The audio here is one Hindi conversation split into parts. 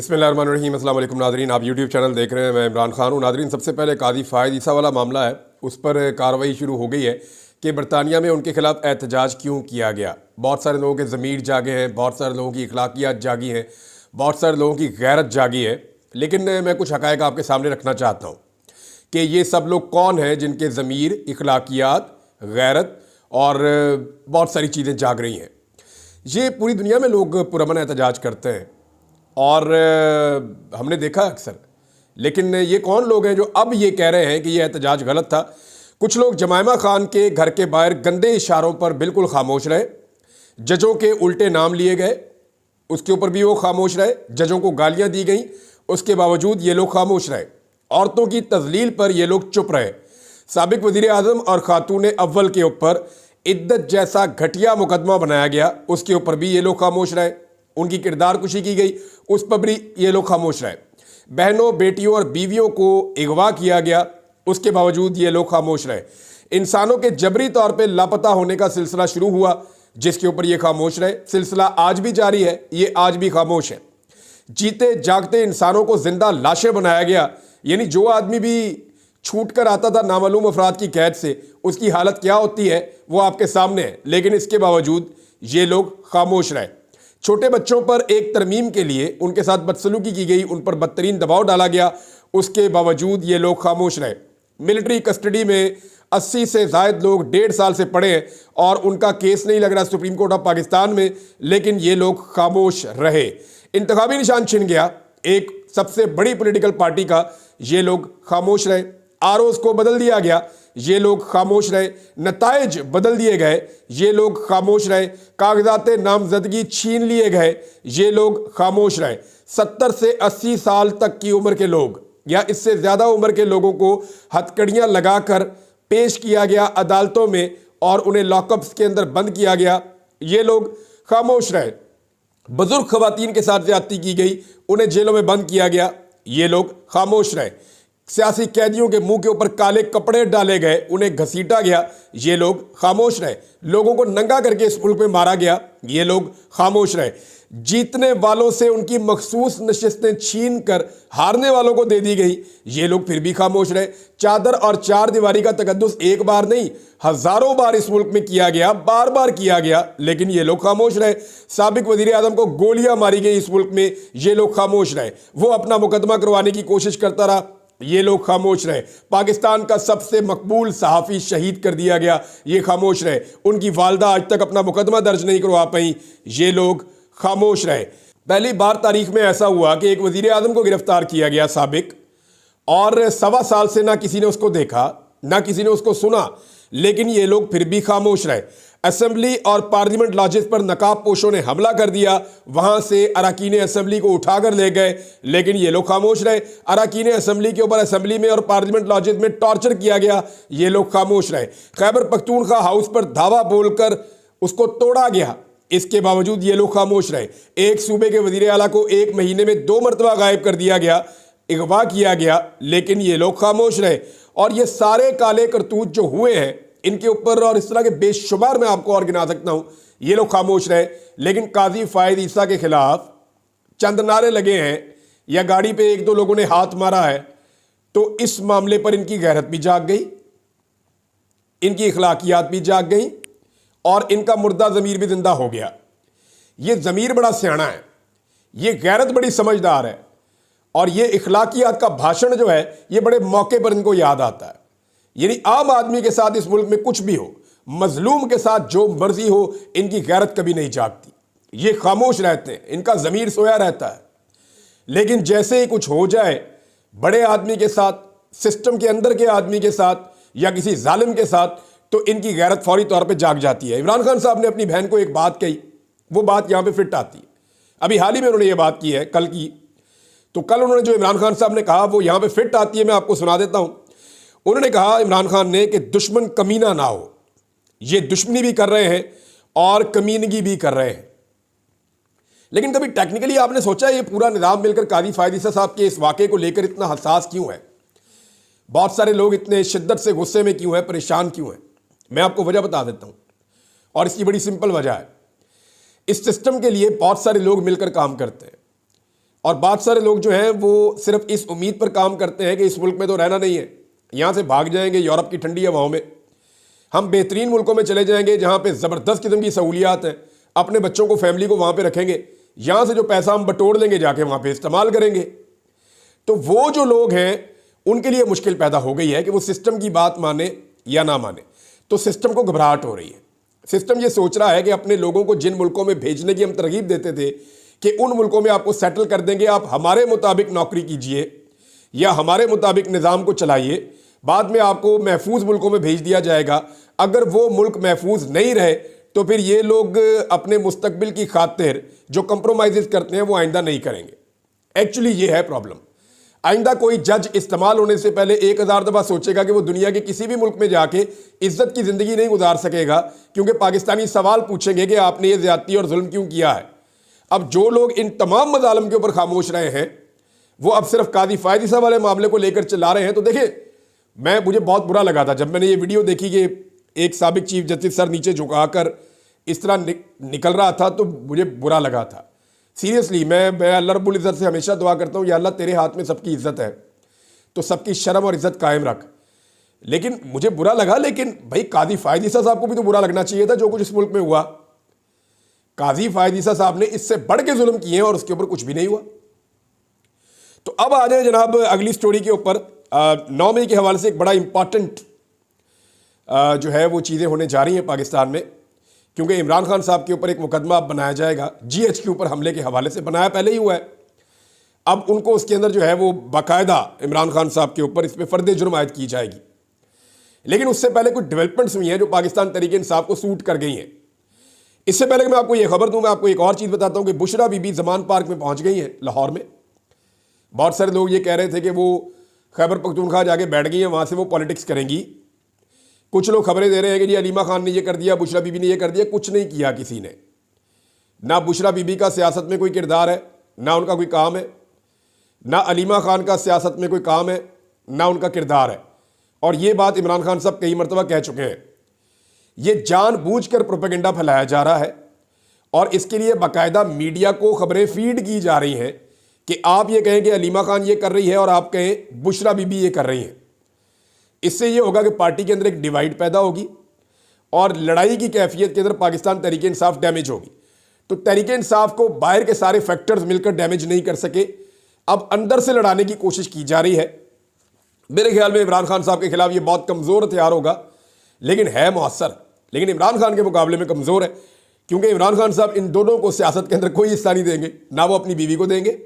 बिस्मिल्लाहिर्रहमानिर्रहीम। अस्सलाम वालेकुम नाज़रीन, आप यूट्यूब चैनल देख रहे हैं। मैं इमरान खान हूँ। नाज़रीन, सबसे पहले काजी फ़ायद ईसा वाला मामला है, उस पर कार्रवाई शुरू हो गई है कि बरतानिया में उनके खिलाफ एहतजाज क्यों किया गया। बहुत सारे लोगों के ज़मीर जागे हैं, बहुत सारे लोगों की अखलाकियात जागी हैं, बहुत सारे लोगों की गैरत जागी है। लेकिन मैं कुछ हक़ाइक़ आपके सामने रखना चाहता हूँ कि ये सब लोग कौन हैं जिनके ज़मीर, अखलाकियात, गैरत और बहुत सारी चीज़ें जाग रही हैं। ये पूरी दुनिया में लोग पुरअमन एहतजाज करते हैं और हमने देखा अक्सर। लेकिन ये कौन लोग हैं जो अब ये कह रहे हैं कि ये एहतजाज गलत था। कुछ लोग जमायमा खान के घर के बाहर गंदे इशारों पर बिल्कुल खामोश रहे, जजों के उल्टे नाम लिए गए, उसके ऊपर भी वो खामोश रहे, जजों को गालियां दी गई, उसके बावजूद ये लोग खामोश रहे। औरतों की तजलील पर ये लोग चुप रहे। साबिक वज़ीर आज़म और खातून अव्वल के ऊपर इद्दत जैसा घटिया मुकदमा बनाया गया, उसके ऊपर भी ये लोग खामोश रहे। उनकी किरदार कुशी की गई, उस पर भी ये लोग खामोश रहे। बहनों, बेटियों और बीवियों को अगवा किया गया, उसके बावजूद ये लोग खामोश रहे। इंसानों के जबरी तौर पे लापता होने का सिलसिला शुरू हुआ, जिसके ऊपर ये खामोश रहे। सिलसिला आज भी जारी है, ये आज भी खामोश है। जीते जागते इंसानों को जिंदा लाशें बनाया गया, यानी जो आदमी भी छूट कर आता था नामालूम अफराद की कैद से, उसकी हालत क्या होती है वो आपके सामने है। लेकिन इसके बावजूद ये लोग खामोश रहे। छोटे बच्चों पर एक तरमीम के लिए उनके साथ बदसलूकी की गई, उन पर बदतरीन दबाव डाला गया, उसके बावजूद ये लोग खामोश रहे। मिलिट्री कस्टडी में 80 से ज़ायद लोग 1.5 साल से पड़े हैं और उनका केस नहीं लग रहा सुप्रीम कोर्ट ऑफ पाकिस्तान में, लेकिन ये लोग खामोश रहे। इंतखाबी निशान छिन गया एक सबसे बड़ी पॉलिटिकल पार्टी का, ये लोग खामोश रहे। आरओज़ को बदल दिया गया, ये लोग खामोश रहे। नताइज बदल दिए गए, ये लोग खामोश रहे। कागजात नामजदगी छीन लिए गए, ये लोग खामोश रहे। 70 से 80 साल तक की उम्र के लोग या इससे ज़्यादा उम्र के लोगों को हथकड़ियाँ लगाकर पेश किया गया अदालतों में और उन्हें लॉकअप्स के अंदर बंद किया गया, ये लोग खामोश रहे। बुजुर्ग खवातीन के साथ ज्यादती की गई, उन्हें जेलों में बंद किया गया, ये लोग खामोश रहे। सियासी कैदियों के मुंह के ऊपर काले कपड़े डाले गए, उन्हें घसीटा गया, ये लोग खामोश रहे। लोगों को नंगा करके इस मुल्क में मारा गया, ये लोग खामोश रहे। जीतने वालों से उनकी मखसूस नशिस्तें छीन कर हारने वालों को दे दी गई, ये लोग फिर भी खामोश रहे। चादर और चार दीवारी का तकद्दुस एक बार नहीं, हजारों बार इस मुल्क में किया गया, बार बार किया गया, लेकिन ये लोग खामोश रहे। साबिक वजीर आजम को गोलियां मारी गई इस मुल्क में, ये लोग खामोश रहे। वो अपना मुकदमा करवाने की कोशिश करता रहा, ये लोग खामोश रहे। पाकिस्तान का सबसे मकबूल सहाफ़ी शहीद कर दिया गया, ये खामोश रहे। उनकी वालदा आज तक अपना मुकदमा दर्ज नहीं करवा पाई, ये लोग खामोश रहे। पहली बार तारीख में ऐसा हुआ कि एक वजीर आजम को गिरफ्तार किया गया साबिक, और 1.25 साल से ना किसी ने उसको देखा, ना किसी ने उसको सुना, लेकिन ये लोग फिर भी खामोश रहे। असेंबली और पार्लियामेंट लॉजेस पर नकाब पोशों ने हमला कर दिया, वहां से अरकान असेंबली को उठाकर ले गए, लेकिन ये लोग खामोश रहे। अरकान असेंबली के ऊपर असेंबली में और पार्लियामेंट लॉजेस में टॉर्चर किया गया, ये लोग खामोश रहे। खैबर पख्तूनख्वा हाउस पर धावा बोलकर उसको तोड़ा गया, इसके बावजूद ये लोग खामोश रहे। एक सूबे के वजीर आला को 1 महीने में 2 मरतबा गायब कर दिया गया, अगवा किया गया, लेकिन ये लोग खामोश रहे। और ये सारे काले करतूत जो हुए हैं इनके ऊपर और इस तरह के बेशुमार मैं आपको और गिना सकता हूं, ये लोग खामोश रहे। लेकिन काजी फ़ायद ईसा के खिलाफ चंद नारे लगे हैं या गाड़ी पे 1-2 लोगों ने हाथ मारा है, तो इस मामले पर इनकी गैरत भी जाग गई, इनकी अखलाकियात भी जाग गई और इनका मुर्दा ज़मीर भी जिंदा हो गया। ये ज़मीर बड़ा सियाना है, ये गैरत बड़ी समझदार है, और ये अखलाकियात का भाषण जो है ये बड़े मौके पर इनको याद आता है। यानी आम आदमी के साथ इस मुल्क में कुछ भी हो, मजलूम के साथ जो मर्जी हो, इनकी गैरत कभी नहीं जागती। ये खामोश रहते हैं, इनका ज़मीर सोया रहता है। लेकिन जैसे ही कुछ हो जाए बड़े आदमी के साथ, सिस्टम के अंदर के आदमी के साथ या किसी जालिम के साथ, तो इनकी गैरत फौरी तौर पे जाग जाती है। इमरान खान साहब ने अपनी बहन को एक बात कही, वो बात यहां पे फिट आती है। अभी हाल ही में उन्होंने ये बात की है, कल की, तो कल उन्होंने जो इमरान खान साहब ने कहा वो यहां पे फिट आती है, मैं आपको सुना देता हूं। उन्होंने कहा इमरान खान ने कि दुश्मन कमीना ना हो। ये दुश्मनी भी कर रहे हैं और कमीनगी भी कर रहे हैं। लेकिन कभी टेक्निकली आपने सोचा ये पूरा निज़ाम मिलकर काजी फ़ायद ईसा साहब के इस वाक़े को लेकर इतना हसास क्यों है? बहुत सारे लोग इतने शिद्दत से गुस्से में क्यों हैं, परेशान क्यों हैं? मैं आपको वजह बता देता हूं, और इसकी बड़ी सिंपल वजह है। इस सिस्टम के लिए बहुत सारे लोग मिलकर काम करते हैं और बहुत सारे लोग जो हैं वो सिर्फ इस उम्मीद पर काम करते हैं कि इस मुल्क में तो रहना नहीं है, यहाँ से भाग जाएंगे यूरोप की ठंडी हवाओं में, हम बेहतरीन मुल्कों में चले जाएंगे जहाँ पे ज़बरदस्त किस्म की सहूलियात हैं, अपने बच्चों को, फैमिली को वहाँ पे रखेंगे, यहाँ से जो पैसा हम बटोर लेंगे जाके वहाँ पे इस्तेमाल करेंगे। तो वो जो लोग हैं उनके लिए मुश्किल पैदा हो गई है कि वो सिस्टम की बात माने या ना माने। तो सिस्टम को घबराहट हो रही है। सिस्टम ये सोच रहा है कि अपने लोगों को जिन मुल्कों में भेजने की हम तरगीब देते थे कि उन मुल्कों में आपको सेटल कर देंगे, आप हमारे मुताबिक नौकरी कीजिए या हमारे मुताबिक निज़ाम को चलाइए, बाद में आपको महफूज मुल्कों में भेज दिया जाएगा। अगर वो मुल्क महफूज नहीं रहे तो फिर ये लोग अपने मुस्तकबिल की खातिर जो कंप्रोमाइज़ करते हैं वो आइंदा नहीं करेंगे। एक्चुअली ये है प्रॉब्लम। आइंदा कोई जज इस्तेमाल होने से पहले 1000 दफ़ा सोचेगा कि वो दुनिया के किसी भी मुल्क में जाके इज्जत की ज़िंदगी नहीं गुजार सकेगा, क्योंकि पाकिस्तानी सवाल पूछेंगे कि आपने ये ज़्यादती और जुल्म क्यों किया है। अब जो लोग इन तमाम मजालम के ऊपर खामोश रहे हैं वो अब सिर्फ कादी फ़ायद ईसा वाले मामले को लेकर चला रहे हैं। तो देखिए, मुझे बहुत बुरा लगा था जब मैंने ये वीडियो देखी कि एक साबिक चीफ जस्टिस सर नीचे झुकाकर इस तरह निकल रहा था, तो मुझे बुरा लगा था। सीरियसली मैं अल्लाह रब्बुल इज़्ज़त से हमेशा दुआ करता हूँ, या अल्लाह तेरे हाथ में सबकी इज़्ज़त है तो सबकी शर्म और इज़्ज़त कायम रख। लेकिन मुझे बुरा लगा, लेकिन भाई कादी फ़ायद ईसा साहब को भी तो बुरा लगना चाहिए था जो कुछ इस मुल्क में हुआ। काजी फ़ायद ईसा साहब ने इससे बढ़ के जुल्म किए हैं और उसके ऊपर कुछ भी नहीं हुआ। तो अब आ जाए जनाब अगली स्टोरी के ऊपर। 9 मई के हवाले से एक बड़ा इंपॉर्टेंट जो है वो चीज़ें होने जा रही हैं पाकिस्तान में, क्योंकि इमरान खान साहब के ऊपर एक मुकदमा बनाया जाएगा GH के ऊपर हमले के हवाले से। बनाया पहले ही हुआ है, अब उनको उसके अंदर जो है वो बाकायदा इमरान खान साहब के ऊपर इस पर फ़र्द जुर्म आयद की जाएगी। लेकिन उससे पहले कुछ डेवलपमेंट्स हुई हैं जो पाकिस्तान तरीके इंसाफ को सूट कर गई हैं। इससे पहले कि मैं आपको ये खबर दूं, मैं आपको एक और चीज़ बताता हूं कि बुशरा बीबी ज़मान पार्क में पहुंच गई हैं लाहौर में। बहुत सारे लोग ये कह रहे थे कि वो खैबर पख्तूनख्वा जाके बैठ गई हैं, वहाँ से वो पॉलिटिक्स करेंगी। कुछ लोग खबरें दे रहे हैं कि जी अलीमा खान ने ये कर दिया, बुशरा बीबी ने ये कर दिया। कुछ नहीं किया किसी ने। ना बुशरा बीबी का सियासत में कोई किरदार है, ना उनका कोई काम है, ना अलीमा खान का सियासत में कोई काम है, ना उनका किरदार है। और ये बात इमरान खान साहब कई मरतबा कह चुके हैं। ये जानबूझकर प्रोपेगेंडा फैलाया जा रहा है और इसके लिए बाकायदा मीडिया को खबरें फीड की जा रही हैं कि आप ये कहें कि अलीमा खान ये कर रही है और आप कहें बुशरा बीबी ये कर रही हैं। इससे ये होगा कि पार्टी के अंदर एक डिवाइड पैदा होगी और लड़ाई की कैफियत के अंदर पाकिस्तान तहरीक इंसाफ डैमेज होगी। तो तहरीक इंसाफ को बाहर के सारे फैक्टर्स मिलकर डैमेज नहीं कर सके, अब अंदर से लड़ाने की कोशिश की जा रही है। मेरे ख्याल में इमरान खान साहब के खिलाफ ये बहुत कमज़ोर हथियार होगा, लेकिन है मुअस्सर, लेकिन इमरान खान के मुकाबले में कमज़ोर है, क्योंकि इमरान खान साहब इन दोनों को सियासत के अंदर कोई हिस्सा नहीं देंगे। ना वो अपनी बीवी को देंगे,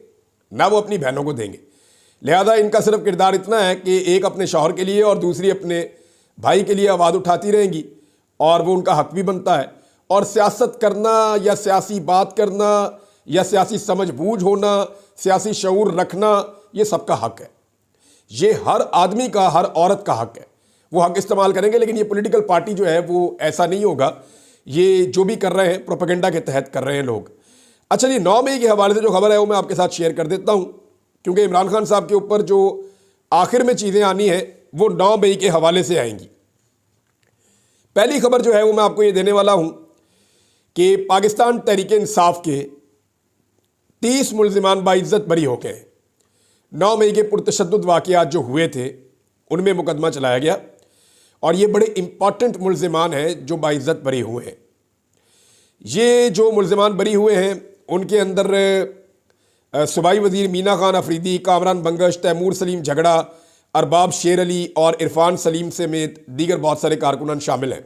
ना वो अपनी बहनों को देंगे। लिहाजा इनका सिर्फ किरदार इतना है कि एक अपने शौहर के लिए और दूसरी अपने भाई के लिए आवाज़ उठाती रहेंगी, और वो उनका हक भी बनता है। और सियासत करना या सियासी बात करना या सियासी समझबूझ होना, सियासी शऊर रखना, ये सबका हक है। ये हर आदमी का, हर औरत का हक है। वो हक इस्तेमाल करेंगे, लेकिन ये पॉलिटिकल पार्टी जो है वो ऐसा नहीं होगा। ये जो भी कर रहे हैं प्रोपेगेंडा के तहत कर रहे हैं लोग। अच्छा जी, 9 मई के हवाले से जो खबर है वो मैं आपके साथ शेयर कर देता हूँ, क्योंकि इमरान खान साहब के ऊपर जो आखिर में चीज़ें आनी है वो 9 मई के हवाले से आएंगी। पहली खबर जो है वो मैं आपको ये देने वाला हूँ कि पाकिस्तान तहरीक इंसाफ के 30 मुल्ज़िमान बाइज्जत बरी हो गए। 9 मई के पुरतशद्दुद वाक़यात जो हुए थे उनमें मुकदमा चलाया गया, और ये बड़े इंपॉर्टेंट मुल्ज़िमान हैं जो बाइज्जत बरी हुए हैं। ये जो मुल्ज़िमान बरी हुए हैं उनके अंदर सूबाई वज़ीर मीना खान अफरीदी, कामरान बंगश, तैमूर सलीम झगड़ा, अरबाब शेर अली और इरफान सलीम समेत दीगर बहुत सारे कारकुनान शामिल हैं।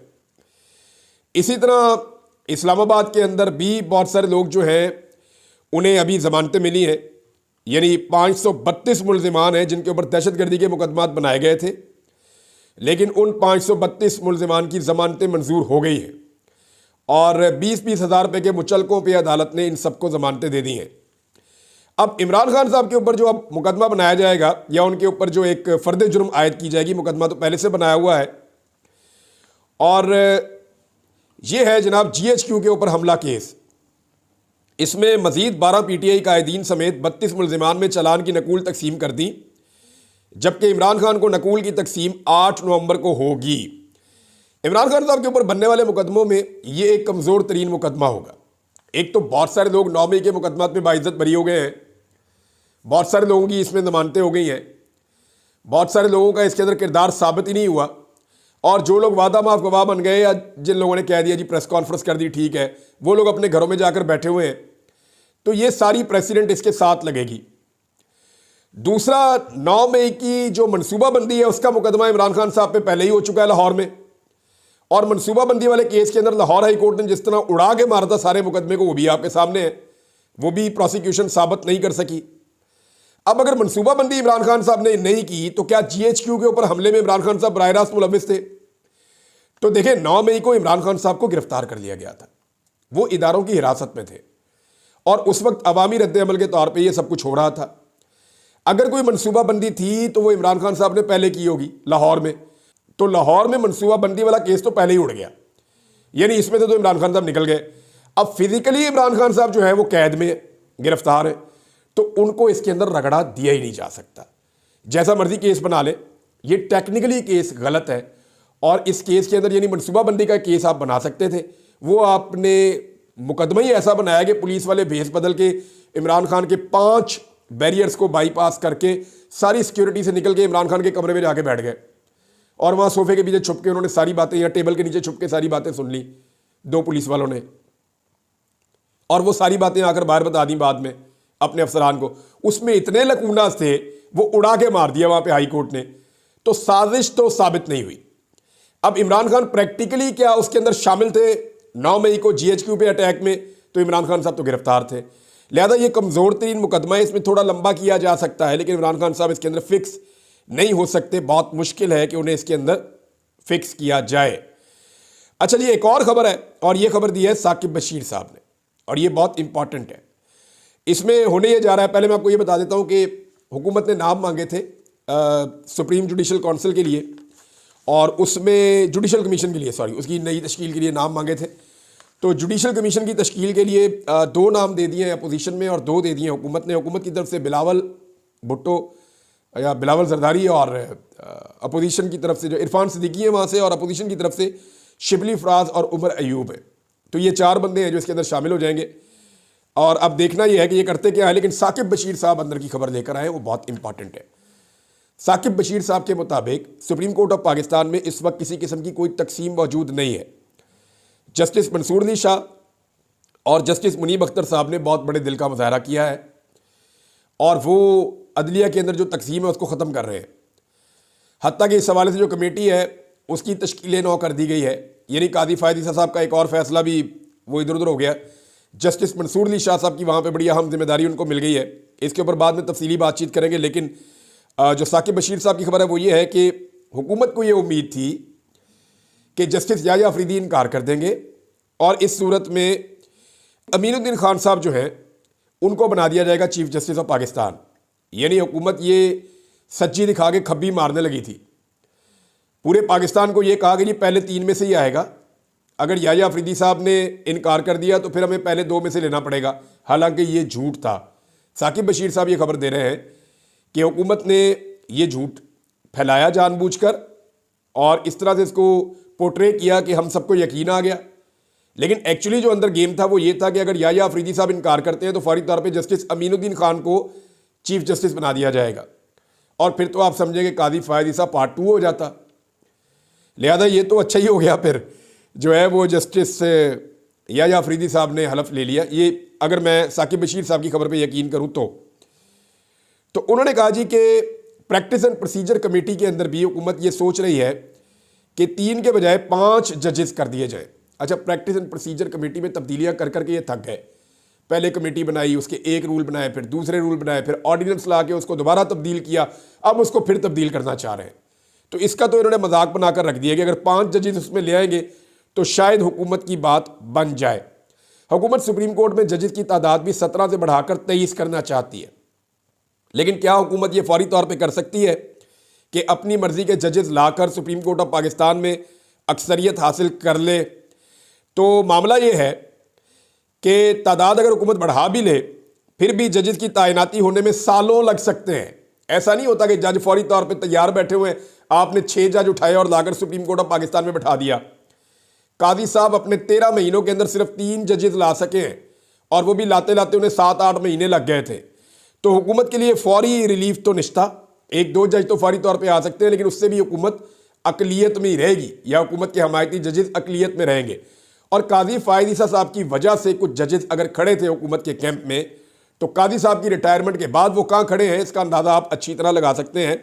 इसी तरह इस्लामाबाद के अंदर भी बहुत सारे लोग जो हैं उन्हें अभी ज़मानतें मिली हैं, यानी 532 मुल्ज़िमान हैं जिनके ऊपर दहशतगर्दी के मुकदमात बनाए गए थे, लेकिन उन 532 मुल्ज़िमान की ज़मानतें मंजूर हो गई हैं और 20-20 हज़ार रुपये के मुचलकों पे अदालत ने इन सबको ज़मानतें दे दी हैं। अब इमरान खान साहब के ऊपर जो अब मुकदमा बनाया जाएगा या उनके ऊपर जो एक फ़र्द जुर्म आयद की जाएगी, मुकदमा तो पहले से बनाया हुआ है, और ये है जनाब GHQ के ऊपर हमला केस। इसमें मज़ीद 12 PTI कायदीन समेत 32 मुल्ज़िमान में चालान की नकूल तकसीम कर दी, जबकि इमरान खान को नकूल की तकसीम 8 नवंबर को होगी। इमरान खान साहब के ऊपर बनने वाले मुकदमों में ये एक कमज़ोर तरीन मुकदमा होगा। एक तो बहुत सारे लोग 9 मई के मुकदमात में बाइज्जत बरी हो गए हैं, बहुत सारे लोगों की इसमें जमानतें हो गई हैं, बहुत सारे लोगों का इसके अंदर किरदार साबित ही नहीं हुआ, और जो लोग वादा माफ गवाह बन गए या जिन लोगों ने कह दिया जी प्रेस कॉन्फ्रेंस कर दी ठीक है, वो लोग अपने घरों में जाकर बैठे हुए हैं। तो ये सारी प्रेसिडेंट इसके साथ लगेगी। दूसरा, 9 मई की जो मनसूबाबंदी है उसका मुकदमा इमरान खान साहब पे पहले ही हो चुका है लाहौर में, और मनसूबाबंदी वाले केस के अंदर लाहौर हाई कोर्ट ने जिस तरह उड़ा के मारा था सारे मुकदमे को, वो भी आपके सामने है, वो भी प्रोसिक्यूशन साबित नहीं कर सकी। अब अगर मनसूबाबंदी इमरान खान साहब ने नहीं की तो क्या GHQ के ऊपर हमले में इमरान खान साहब बराह रास्त मुलविस थे? तो देखिए, 9 मई को इमरान खान साहब को गिरफ्तार कर लिया गया था, वो इदारों की हिरासत में थे, और उस वक्त अवामी रद्द-ए-अमल के तौर पर यह सब कुछ हो रहा था। अगर कोई मनसूबाबंदी थी तो वो इमरान खान साहब ने पहले की होगी लाहौर में, तो लाहौर में मनसूबाबंदी वाला केस तो पहले ही उड़ गया, यानी इसमें से तो इमरान खान साहब निकल गए। अब फिजिकली इमरान खान साहब जो है वो कैद में गिरफ्तार है, तो उनको इसके अंदर रगड़ा दिया ही नहीं जा सकता। जैसा मर्जी केस बना ले, ये टेक्निकली केस गलत है, और इस केस के अंदर यानी मनसूबाबंदी का केस आप बना सकते थे, वो आपने मुकदमा ही ऐसा बनाया कि पुलिस वाले भेस बदल के इमरान खान के 5 बैरियर्स को बाईपास करके सारी सिक्योरिटी से निकल के इमरान खान के कमरे में जाके बैठ गए, और वहाँ सोफे के पीछे छुप के उन्होंने सारी बातें, या टेबल के नीचे छुप के सारी बातें सुन ली 2 पुलिस वालों ने, और वो सारी बातें आकर बाहर बता दी बाद में अपने अफसरान को। उसमें इतने लकूनास थे, वो उड़ा के मार दिया वहाँ पे हाई कोर्ट ने। तो साजिश तो साबित नहीं हुई। अब इमरान खान प्रैक्टिकली क्या उसके अंदर शामिल थे 9 मई को GHQ पे अटैक में? तो इमरान खान साहब तो गिरफ्तार थे, लिहाजा ये कमज़ोर तरीन मुकदमा है, इसमें थोड़ा लंबा किया जा सकता है, लेकिन इमरान खान साहब इसके अंदर फिक्स नहीं हो सकते, बहुत मुश्किल है कि उन्हें इसके अंदर फिक्स किया जाए। अच्छा जी, एक और खबर है, और ये खबर दी है साकिब बशीर साहब ने, और ये बहुत इंपॉर्टेंट है। इसमें होने ये जा रहा है, पहले मैं आपको ये बता देता हूँ कि हुकूमत ने नाम मांगे थे सुप्रीम जुडिशल काउंसिल के लिए, और उसमें जुडिशल कमीशन के लिए, सॉरी, उसकी नई तश्कील के लिए नाम मांगे थे। तो जुडिशल कमीशन की तश्कील के लिए 2 नाम दे दिए हैं अपोजिशन में, और 2 दे दिए हुकूमत ने। हुकूमत की तरफ से बिलावल भुट्टो या बिलावल जरदारी, और अपोजिशन की तरफ से जो इरफान सिद्दीकी है वहाँ से, और अपोजिशन की तरफ से शिबली फराज और उमर अयूब है। तो ये 4 बंदे हैं जो इसके अंदर शामिल हो जाएंगे, और अब देखना यह है कि ये करते क्या है। लेकिन साकिब बशीर साहब अंदर की खबर लेकर आए, वो बहुत इंपॉर्टेंट है। साकिब बशीर साहब के मुताबिक सुप्रीम कोर्ट ऑफ पाकिस्तान में इस वक्त किसी किस्म की कोई तकसीम मौजूद नहीं है। जस्टिस मंसूर अली शाह और जस्टिस मुनीब अख्तर साहब ने बहुत बड़े दिल का मुजाहरा किया है, और वो अदलिया के अंदर जो तकसीम है उसको ख़त्म कर रहे हैं। हत्ता कि इस हवाले से जो कमेटी है उसकी तश्कील 9 कर दी गई है, यानी कादी फ़ायद ईसा साहब का एक और फैसला भी वो इधर उधर हो गया। जस्टिस मंसूर अली शाह साहब की वहाँ पे बड़ी अहम जिम्मेदारी उनको मिल गई है। इसके ऊपर बाद में तफसीली बातचीत करेंगे, लेकिन जो साकिब बशीर साहब की खबर है वो ये है कि हुकूमत को ये उम्मीद थी कि जस्टिस याह्या अफरीदी इनकार कर देंगे, और इस सूरत में अमीनुद्दीन खान साहब जो हैं उनको बना दिया जाएगा चीफ जस्टिस ऑफ पाकिस्तान। यानी हुकूमत ये सच्ची दिखा के खब्बी मारने लगी थी। पूरे पाकिस्तान को ये कहा कि जी पहले 3 में से ही आएगा, अगर याह्या अफरीदी साहब ने इनकार कर दिया तो फिर हमें पहले 2 में से लेना पड़ेगा। हालांकि ये झूठ था। साकिब बशीर साहब ये खबर दे रहे हैं कि हुकूमत ने ये झूठ फैलाया जानबूझकर, और इस तरह से इसको पोर्ट्रे किया कि हम सबको यकीन आ गया। लेकिन एक्चुअली जो अंदर गेम था वो ये था कि अगर याह्या अफरीदी साहब इनकार करते हैं तो फौरी तौर पे जस्टिस अमीनुद्दीन खान को चीफ जस्टिस बना दिया जाएगा, और फिर तो आप समझेंगे कादी फ़ायद ईसा पार्ट 2 हो जाता। लिहाजा ये तो अच्छा ही हो गया, फिर जो है वो जस्टिस याह्या अफरीदी साहब ने हलफ ले लिया। ये अगर मैं साकिब बशीर साहब की खबर पे यकीन करूँ तो उन्होंने कहा जी कि प्रैक्टिस एंड प्रोसीजर कमेटी के अंदर भी हुकूमत ये सोच रही है कि 3 के बजाय 5 जजेस कर दिए जाए। अच्छा, प्रैक्टिस एंड प्रोसीजर कमेटी में तब्दीलियाँ कर करके ये थक गए। पहले कमेटी बनाई, उसके एक रूल बनाए, फिर दूसरे रूल बनाए, फिर ऑर्डिनेंस ला के उसको दोबारा तब्दील किया, अब उसको फिर तब्दील करना चाह रहे हैं। तो इसका तो इन्होंने मजाक बनाकर रख दिया कि अगर 5 जजेस उसमें ले आएंगे तो शायद हुकूमत की बात बन जाए। हुकूमत सुप्रीम कोर्ट में जजेस की तादाद भी 17 से बढ़ाकर 23 करना चाहती है, लेकिन क्या हुकूमत ये फौरी तौर पे कर सकती है कि अपनी मर्जी के जजेस लाकर सुप्रीम कोर्ट ऑफ पाकिस्तान में अक्सरियत हासिल कर ले? तो मामला ये है कि तादाद अगर हुकूमत बढ़ा भी ले, फिर भी जजेस की तैनाती होने में सालों लग सकते हैं। ऐसा नहीं होता कि जज फौरी तौर पे तैयार बैठे हुए हैं, आपने 6 जज उठाए और लाकर सुप्रीम कोर्ट ऑफ पाकिस्तान में बैठा दिया। कादी साहब अपने 13 महीनों के अंदर सिर्फ 3 जजेस ला सके हैं, और वो भी लाते लाते उन्हें 7-8 महीने लग गए थे। तो हुकूमत के लिए फौरी रिलीफ तो निश्ता, एक दो जज तो फौरी तौर पे आ सकते हैं, लेकिन उससे भी हुकूमत अकलियत में ही रहेगी या हुकूमत के हमायती जजेस अकलियत में रहेंगे। और काजी फ़ायद ईसा साहब की वजह से कुछ जजेस अगर खड़े थे हुकूमत के कैंप में, तो काजी साहब की रिटायरमेंट के बाद वो कहाँ खड़े हैं इसका अंदाज़ा आप अच्छी तरह लगा सकते हैं।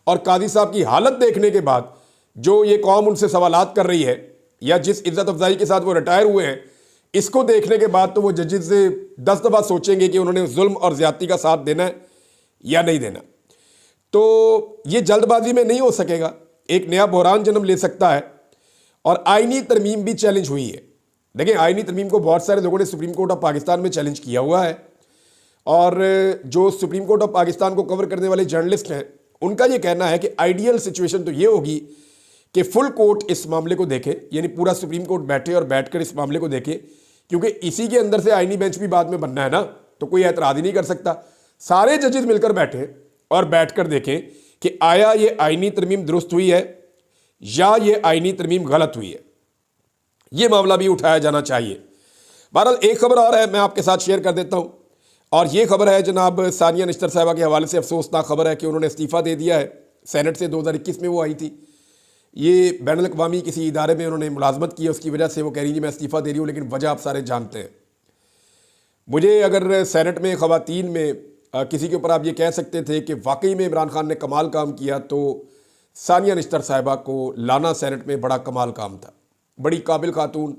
और काजी साहब की हालत देखने के बाद जो ये कौम उनसे सवालात कर रही है या जिस इज्जत अफजाई के साथ वो रिटायर हुए हैं, इसको देखने के बाद तो वो जजेस से 10 दफ़ा सोचेंगे कि उन्होंने जुल्म और ज़्यादती का साथ देना है या नहीं देना। तो ये जल्दबाजी में नहीं हो सकेगा, एक नया बहरान जन्म ले सकता है। और आईनी तरमीम भी चैलेंज हुई है। देखिए, आईनी तरमीम को बहुत सारे लोगों ने सुप्रीम कोर्ट ऑफ पाकिस्तान में चैलेंज किया हुआ है, और जो सुप्रीम कोर्ट ऑफ पाकिस्तान को कवर करने वाले जर्नलिस्ट हैं उनका ये कहना है कि आइडियल सिचुएशन तो ये होगी कि फुल कोर्ट इस मामले को देखे, यानी पूरा सुप्रीम कोर्ट बैठे और बैठकर इस मामले को देखे, क्योंकि इसी के अंदर से आईनी बेंच भी बाद में बनना है ना, तो कोई एतराज़ ही नहीं कर सकता। सारे जजेस मिलकर बैठे और बैठकर देखें कि आया ये आईनी तरमीम दुरुस्त हुई है या ये आईनी तरमीम गलत हुई है। ये मामला भी उठाया जाना चाहिए। बहरहाल एक खबर और है, मैं आपके साथ शेयर कर देता हूँ, और ये खबर है जनाब सानिया निश्तर साहिबा के हवाले से अफसोसनाक खबर है कि उन्होंने इस्तीफ़ा दे दिया है। सेनेट से 2021 में वो आई थी, ये बैनुल अक़वामी किसी इदारे में उन्होंने मुलाजमत की है, उसकी वजह से वो कह रही थी मैं इस्तीफ़ा दे रही हूँ, लेकिन वजह आप सारे जानते हैं। मुझे अगर सेनेट में ख़वातीन में किसी के ऊपर आप ये कह सकते थे कि वाकई में इमरान खान ने कमाल काम किया, तो सानिया निश्तर साहिबा को लाना सेनेट में बड़ा कमाल काम था। बड़ी काबिल खातून,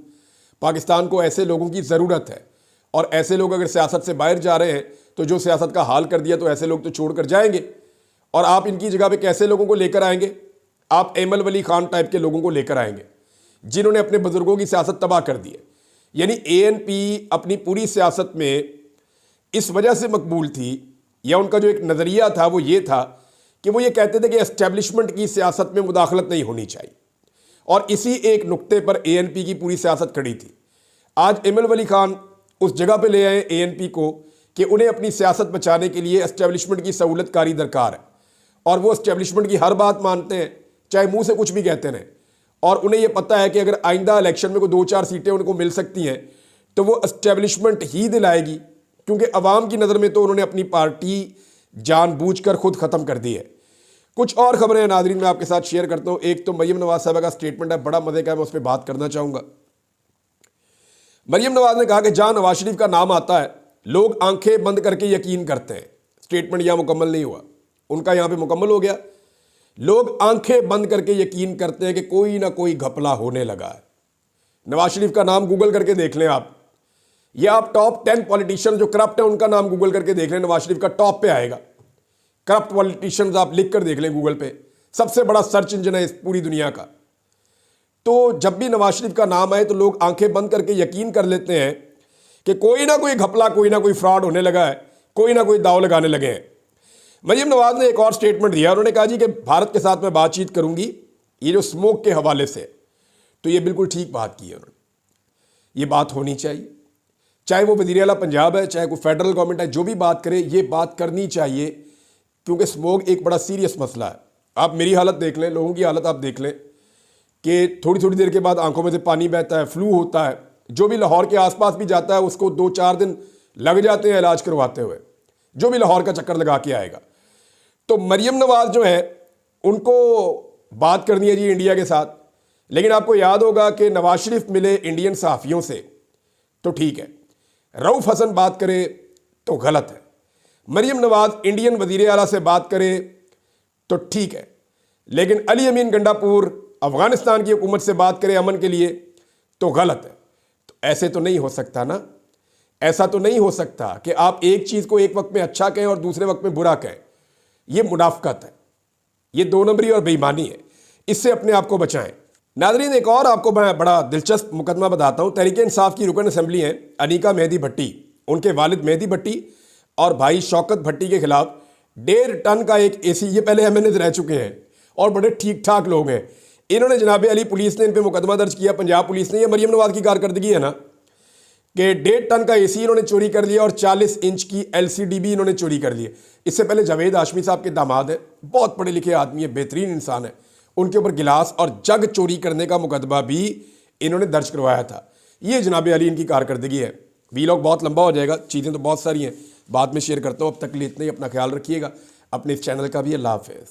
पाकिस्तान को ऐसे लोगों की ज़रूरत है, और ऐसे लोग अगर सियासत से बाहर जा रहे हैं तो जो सियासत का हाल कर दिया तो ऐसे लोग तो छोड़ कर जाएंगे, और आप इनकी जगह पे कैसे लोगों को लेकर आएंगे? आप एमल वली खान टाइप के लोगों को लेकर आएंगे जिन्होंने अपने बुजुर्गों की सियासत तबाह कर दी है। यानी ANP अपनी पूरी सियासत में इस वजह से मकबूल थी, या उनका जो एक नज़रिया था वो ये था कि वो ये कहते थे कि एस्टेब्लिशमेंट की सियासत में मुदाखलत नहीं होनी चाहिए, और इसी एक नुक्ते पर ANP की पूरी सियासत खड़ी थी। आज एमल वली खान उस जगह पे ले आए ANP को कि उन्हें अपनी सियासत बचाने के लिए एस्टेब्लिशमेंट की सहूलतकारी दरकार है, और वो एस्टेब्लिशमेंट की हर बात मानते हैं, चाहे मुंह से कुछ भी कहते रहें। और उन्हें ये पता है कि अगर आइंदा इलेक्शन में कोई 2-4 सीटें उनको मिल सकती हैं तो वो एस्टेब्लिशमेंट ही दिलाएगी, क्योंकि अवाम की नज़र में तो उन्होंने अपनी पार्टी जानबूझकर खुद ख़त्म कर दी है। कुछ और खबरें नाज़रीन मैं आपके साथ शेयर करता हूँ। एक तो मरियम नवाज साहबा का स्टेटमेंट है, बड़ा मज़े का, मैं उस पर बात करना चाहूँगा। मरियम नवाज ने कहा कि जहाँ नवाज शरीफ का नाम आता है लोग आंखें बंद करके यकीन करते हैं। स्टेटमेंट यहाँ मुकम्मल नहीं हुआ, उनका यहाँ पे मुकम्मल हो गया। लोग आंखें बंद करके यकीन करते हैं कि कोई ना कोई घपला होने लगा है। नवाज शरीफ का नाम गूगल करके देख लें आप, या आप टॉप 10 पॉलिटिशियन जो करप्ट हैं उनका नाम गूगल करके देख लें, नवाज शरीफ का टॉप पे आएगा। करप्ट पॉलिटिशियंस आप लिख कर देख लें गूगल पे, सबसे बड़ा सर्च इंजन है इस पूरी दुनिया का। तो जब भी नवाज शरीफ का नाम आए तो लोग आंखें बंद करके यकीन कर लेते हैं कि कोई ना कोई घपला, कोई ना कोई फ्रॉड होने लगा है, कोई ना कोई दाव लगाने लगे हैं। मरियम नवाज ने एक और स्टेटमेंट दिया, उन्होंने कहा जी कि भारत के साथ मैं बातचीत करूंगी ये जो स्मोक के हवाले से, तो ये बिल्कुल ठीक बात की है उन्होंने। ये बात होनी चाहिए, चाहे वो वज़ीर आला पंजाब है, चाहे कोई फेडरल गवर्नमेंट है, जो भी बात करे ये बात करनी चाहिए, क्योंकि स्मोक एक बड़ा सीरियस मसला है। आप मेरी हालत देख लें, लोगों की हालत आप देख लें कि थोड़ी थोड़ी देर के बाद आंखों में से पानी बहता है, फ्लू होता है। जो भी लाहौर के आसपास भी जाता है उसको 2-4 दिन लग जाते हैं इलाज करवाते हुए, जो भी लाहौर का चक्कर लगा के आएगा। तो मरियम नवाज जो है उनको बात करनी है जी इंडिया के साथ, लेकिन आपको याद होगा कि नवाज शरीफ मिले इंडियन सहाफ़ियों से तो ठीक है, रऊफ़ हसन बात करे तो गलत है, मरियम नवाज इंडियन वज़ीर आला से बात करे तो ठीक है, लेकिन अली अमीन गंडापुर अफ़गानिस्तान की हुकूमत से बात करे अमन के लिए तो गलत है। तो ऐसे तो नहीं हो सकता ना, ऐसा तो नहीं हो सकता कि आप एक चीज़ को एक वक्त में अच्छा कहें और दूसरे वक्त में बुरा कहें। ये मुनाफकत है, ये 2 नंबरी और बेईमानी है, इससे अपने आप को बचाएं। नाज़रीन एक और आपको मैं बड़ा दिलचस्प मुकदमा बताता हूँ। तहरीक इंसाफ की रुकन असम्बली हैं अनीका मेहदी भट्टी, उनके वालिद मेहदी भट्टी और भाई शौकत भट्टी के खिलाफ 1.5 टन का एक AC, ये पहले MNA रह चुके हैं और बड़े ठीक ठाक लोग हैं। इन्होंने जनाब अली पुलिस ने इन पर मुकदमा दर्ज किया, पंजाब पुलिस ने। ये मरियम नवाज की कारकर्दगी है ना कि 1.5 टन का AC इन्होंने चोरी कर लिया और 40 इंच की LCD भी इन्होंने चोरी कर ली। इससे पहले जावेद हाशमी साहब के दामाद है, बहुत पढ़े लिखे आदमी है, बेहतरीन इंसान है, उनके ऊपर गिलास और जग चोरी करने का मुकदमा भी इन्होंने दर्ज करवाया था। ये जनाब अली इनकी कारकर्दगी है। वीलॉग बहुत लंबा हो जाएगा, चीज़ें तो बहुत सारी हैं, बाद में शेयर करता हूँ। अब तक के लिए इतना ही, अपना ख्याल रखिएगा, अपने इस चैनल का भी। अल्लाह हाफिज़।